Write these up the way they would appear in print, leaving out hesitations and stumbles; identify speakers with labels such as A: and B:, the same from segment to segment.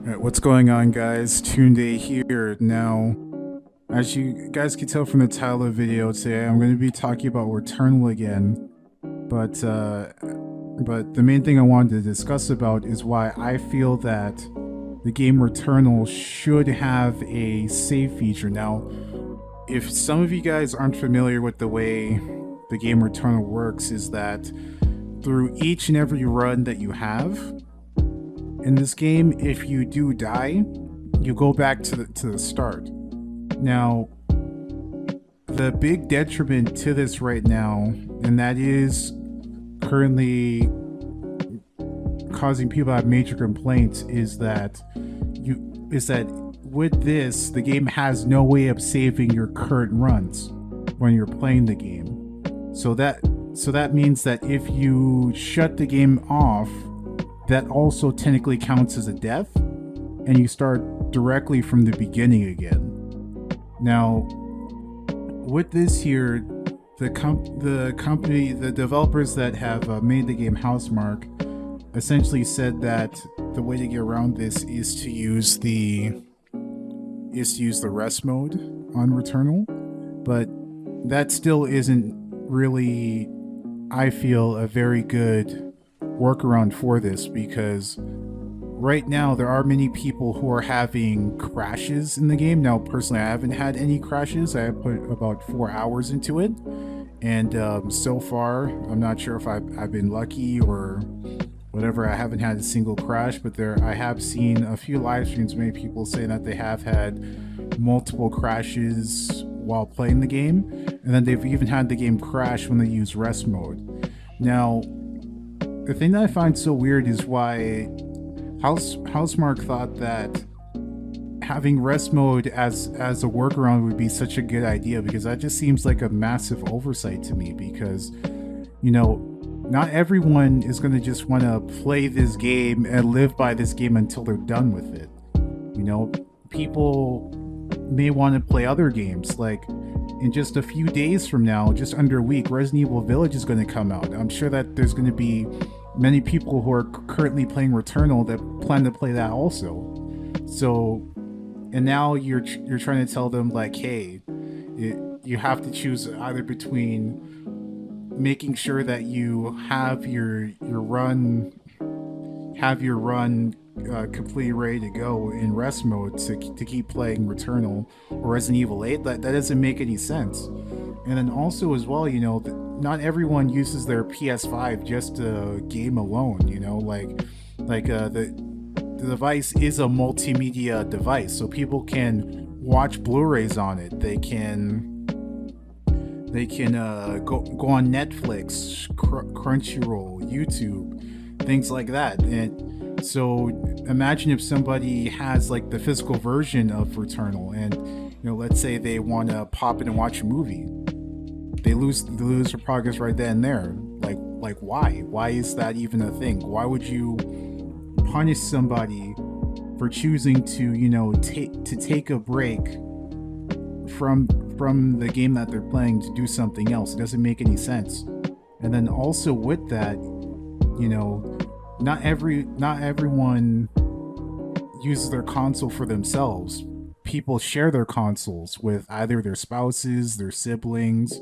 A: Alright, what's going on, guys? Tunde here. Now, as you guys can tell from the title of the video today, I'm going to be talking about Returnal again. But the main thing I wanted to discuss about is why I feel that the game Returnal should have a save feature. Now, if some of you guys aren't familiar with the way the game Returnal works, is that through each and every run that you have in this game, if you do die, you go back to the start. Now, the big detriment to this right now, and that is currently causing people to have major complaints, is that with this, the game has no way of saving your current runs when you're playing the game. So that means that if you shut the game off, that also technically counts as a death, and you start directly from the beginning again. Now, with this here, the company, the developers that have made the game Housemarque, essentially said that the way to get around this is to use the rest mode on Returnal, but that still isn't really, I feel, a very good workaround for this, because right now there are many people who are having crashes in the game. Now, personally, I haven't had any crashes. I have put about 4 hours into it, and so far, I'm not sure if I've been lucky or whatever. I haven't had a single crash, but I have seen a few live streams, many people say that they have had multiple crashes while playing the game, and then they've even had the game crash when they use rest mode. Now, the thing that I find so weird is why Housemarque thought that having rest mode as a workaround would be such a good idea, because that just seems like a massive oversight to me, because, you know, not everyone is going to just want to play this game and live by this game until they're done with it. You know, people may want to play other games. Like, in just a few days from now, just under a week, Resident Evil Village is going to come out. I'm sure that there's going to be many people who are currently playing Returnal that plan to play that also. So, and now you're trying to tell them, like, hey, you have to choose either between making sure that you have your run completely ready to go in rest mode to keep playing Returnal or Resident Evil 8. That doesn't make any sense. And then also as well, you know, not everyone uses their PS5 just to game alone. You know, the device is a multimedia device, so people can watch Blu-rays on it. They can go on Netflix, Crunchyroll, YouTube, things like that. And so imagine if somebody has like the physical version of Returnal, and, you know, let's say they want to pop in and watch a movie, they lose their progress right then and there. Like why is that even a thing? Why would you punish somebody for choosing to, you know, take a break from the game that they're playing to do something else? It doesn't make any sense. And then also with that, you know, not everyone uses their console for themselves. People share their consoles with either their spouses, their siblings,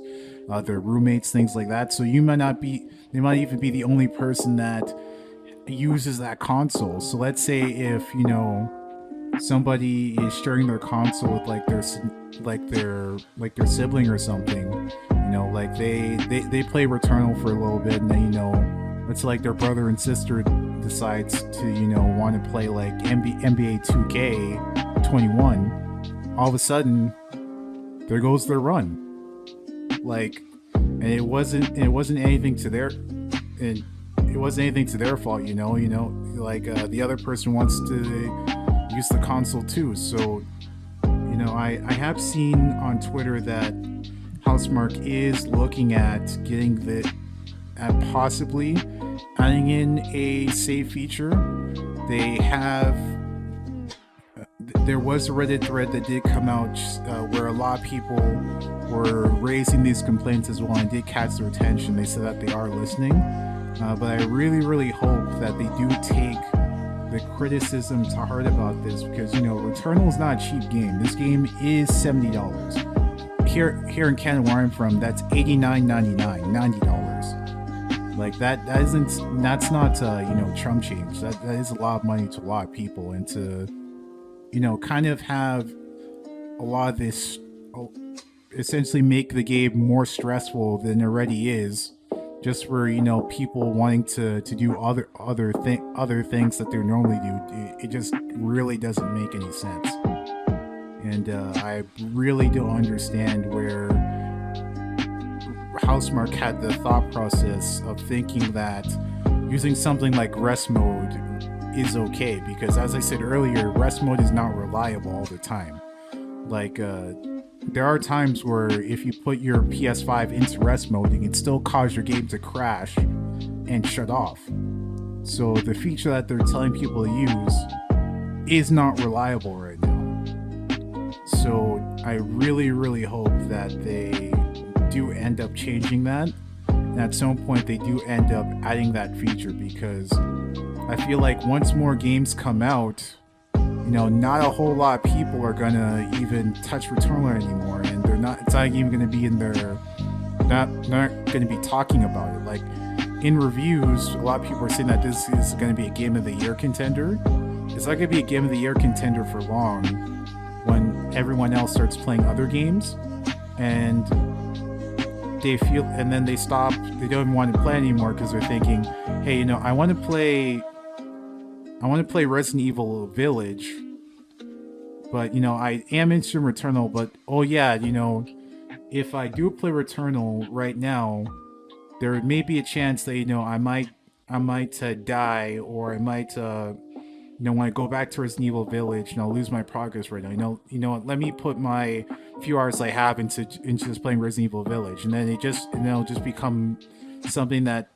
A: their roommates, things like that. So they might even be the only person that uses that console. So let's say if, you know, somebody is sharing their console with their sibling or something, you know, like they play Returnal for a little bit, and then, you know, it's like their brother and sister decides to, you know, want to play like NBA 2K21. All of a sudden, there goes their run. Like, and it wasn't anything to their fault, you know. Like, the other person wants to use the console too. So, you know, I have seen on Twitter that Housemarque is looking at possibly adding in a save feature. There was a Reddit thread that did come out where a lot of people were raising these complaints as well, and did catch their attention. They said that they are listening, but I really, really hope that they do take the criticism to heart about this, because Returnal is not a cheap game. This game is $70. Here in Canada where I'm from, that's $89.99, $90. Like that's not chump change. That is a lot of money to a lot of people, and to kind of have a lot of this essentially make the game more stressful than it already is, just for people wanting to do other things that they normally do. It just really doesn't make any sense, and I really don't understand where Housemarque had the thought process of thinking that using something like rest mode is okay, because as I said earlier, rest mode is not reliable all the time. Like there are times where if you put your PS5 into rest mode, it can still cause your game to crash and shut off. So the feature that they're telling people to use is not reliable right now. So I really, really hope that they do end up changing that, and at some point they do end up adding that feature, because I feel like once more games come out, not a whole lot of people are gonna even touch Returnal anymore, and it's not even gonna be in their, not gonna be talking about it. Like in reviews, a lot of people are saying that this is gonna be a Game of the Year contender. It's not gonna be a Game of the Year contender for long, when everyone else starts playing other games, and then they stop. They don't even want to play anymore, because they're thinking, hey, I want to play Resident Evil Village, but I am interested in Returnal, but oh yeah, if I do play Returnal right now, there may be a chance that I might die, or I might when I go back to Resident Evil Village, and I'll lose my progress right now. Let me put my few hours I have into just playing Resident Evil Village, and then it'll just become something that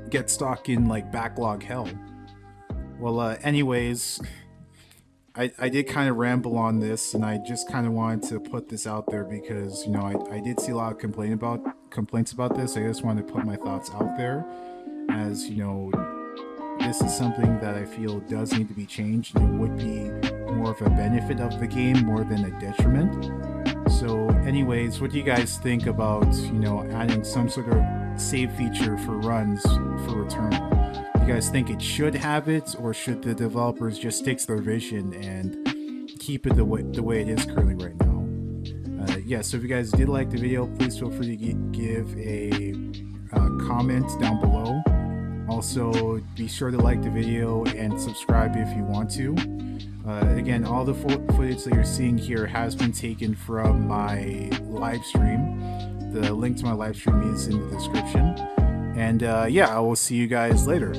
A: gets stuck in like backlog hell. Well, anyways, I did kind of ramble on this, and I just kind of wanted to put this out there because I did see a lot of complaints about this. I just wanted to put my thoughts out there, as this is something that I feel does need to be changed, and it would be more of a benefit of the game more than a detriment. So anyways, what do you guys think about adding some sort of save feature for runs for Returnal? Do you guys think it should have it, or should the developers just stick to their vision and keep it the way it is currently right now? Yeah, so if you guys did like the video, please feel free to give a comment down below. Also, be sure to like the video and subscribe if you want to. Again, all the footage that you're seeing here has been taken from my live stream. The link to my live stream is in the description. And yeah, I will see you guys later.